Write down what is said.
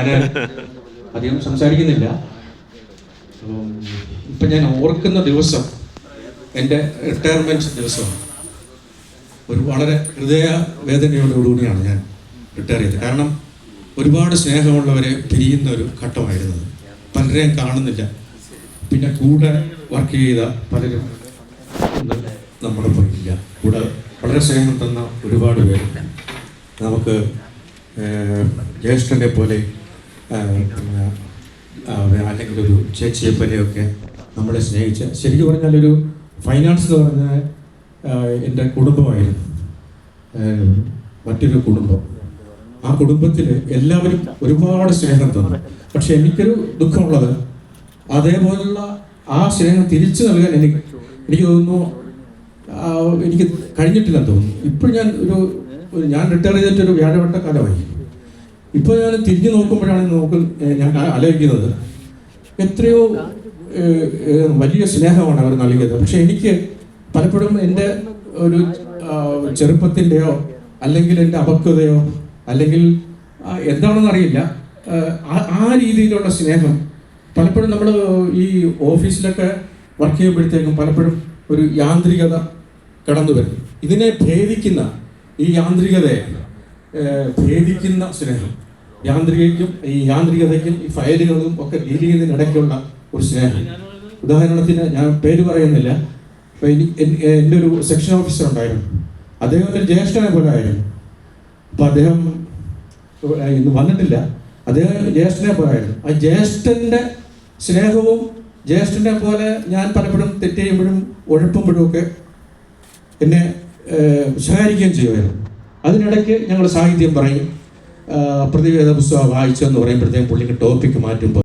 ഞാൻ അധികം സംസാരിക്കുന്നില്ല. ഇപ്പം ഞാൻ ഓർക്കുന്ന ദിവസം എൻ്റെ റിട്ടയർമെൻറ്റ് ദിവസമാണ്. വളരെ ഹൃദയവേദനയോടുകൂടിയാണ് ഞാൻ റിട്ടയർ ചെയ്തത്. കാരണം ഒരുപാട് സ്നേഹമുള്ളവരെ പിരിയുന്ന ഒരു ഘട്ടമായിരുന്നത്. പലരെയും കാണുന്നില്ല. പിന്നെ കൂടെ വർക്ക് ചെയ്ത പലരും നമ്മുടെ പോയില്ല. കൂടെ വളരെ സ്നേഹം തന്ന ഒരുപാട് പേരുണ്ട്. നമുക്ക് ജ്യേഷ്ഠനെ പോലെ അല്ലെങ്കിൽ ഒരു ചേച്ചിയെപ്പോലെയൊക്കെ നമ്മളെ സ്നേഹിച്ച, ശരിക്കും പറഞ്ഞാൽ ഒരു ഫൈനാൻസ് എന്ന് പറഞ്ഞാൽ എൻ്റെ കുടുംബമായിരുന്നു. മറ്റൊരു കുടുംബം. ആ കുടുംബത്തിൽ എല്ലാവരും ഒരുപാട് സ്നേഹം തന്നു. പക്ഷെ എനിക്കൊരു ദുഃഖമുള്ളത്, അതേപോലുള്ള ആ സ്നേഹം തിരിച്ചു നൽകാൻ എനിക്ക് തോന്നുന്നു എനിക്ക് കഴിഞ്ഞിട്ടില്ലെന്ന് തോന്നുന്നു. ഇപ്പോൾ ഞാൻ റിട്ടയർ ചെയ്തിട്ടൊരു വ്യാഴവട്ട കാലമായി. ഇപ്പോൾ ഞാൻ തിരിഞ്ഞു നോക്കുമ്പോഴാണ് ഞാൻ ആലോചിക്കുന്നത് എത്രയോ വലിയ സ്നേഹമാണ് അവർ നൽകിയത്. പക്ഷെ എനിക്ക് പലപ്പോഴും എൻ്റെ ഒരു ചെറുപ്പത്തിൻ്റെയോ അല്ലെങ്കിൽ എൻ്റെ അപക്വതയോ അല്ലെങ്കിൽ എന്താണെന്ന് അറിയില്ല, ആ രീതിയിലുള്ള സ്നേഹം പലപ്പോഴും നമ്മൾ ഈ ഓഫീസിലൊക്കെ വർക്ക് ചെയ്യുമ്പോഴത്തേക്കും പലപ്പോഴും ഒരു യാന്ത്രികത കടന്നു വരും. ഇതിനെ ഭേദിക്കുന്ന, ഈ യാന്ത്രികതയെ ഭേദിക്കുന്ന സ്നേഹം, ഈ യാന്ത്രികതയ്ക്കും ഈ ഫയലുകളും ഒക്കെ ഡീൽ ചെയ്യുന്നതിനിടയ്ക്കുള്ള ഒരു സ്നേഹം. ഉദാഹരണത്തിന് ഞാൻ പേര് പറയുന്നില്ല. അപ്പോൾ എൻ്റെ ഒരു സെക്ഷൻ ഓഫീസർ ഉണ്ടായിരുന്നു. അദ്ദേഹം ഒരു ജ്യേഷ്ഠനെ പോലെ ആയിരുന്നു. അപ്പോൾ അദ്ദേഹം ഇന്ന് വന്നിട്ടില്ല. അദ്ദേഹം ജ്യേഷ്ഠനെ പോലെ ആയിരുന്നു. ആ ജ്യേഷ്ഠൻ്റെ സ്നേഹവും ജ്യേഷ്ഠനെ പോലെ ഞാൻ പലപ്പോഴും തെറ്റ് ചെയ്യുമ്പോഴും ഉഴപ്പുമ്പോഴും ഒക്കെ എന്നെ ശകാരിക്കുകയും ചെയ്യുമായിരുന്നു. അതിനിടയ്ക്ക് ഞങ്ങൾ സാഹിത്യം പറയും, പ്രതിവേദ പുസ്തകം വായിച്ചെന്ന് പറയുമ്പോഴത്തേക്കും പുള്ളിക്ക് ടോപ്പിക്ക് മാറ്റുമ്പോൾ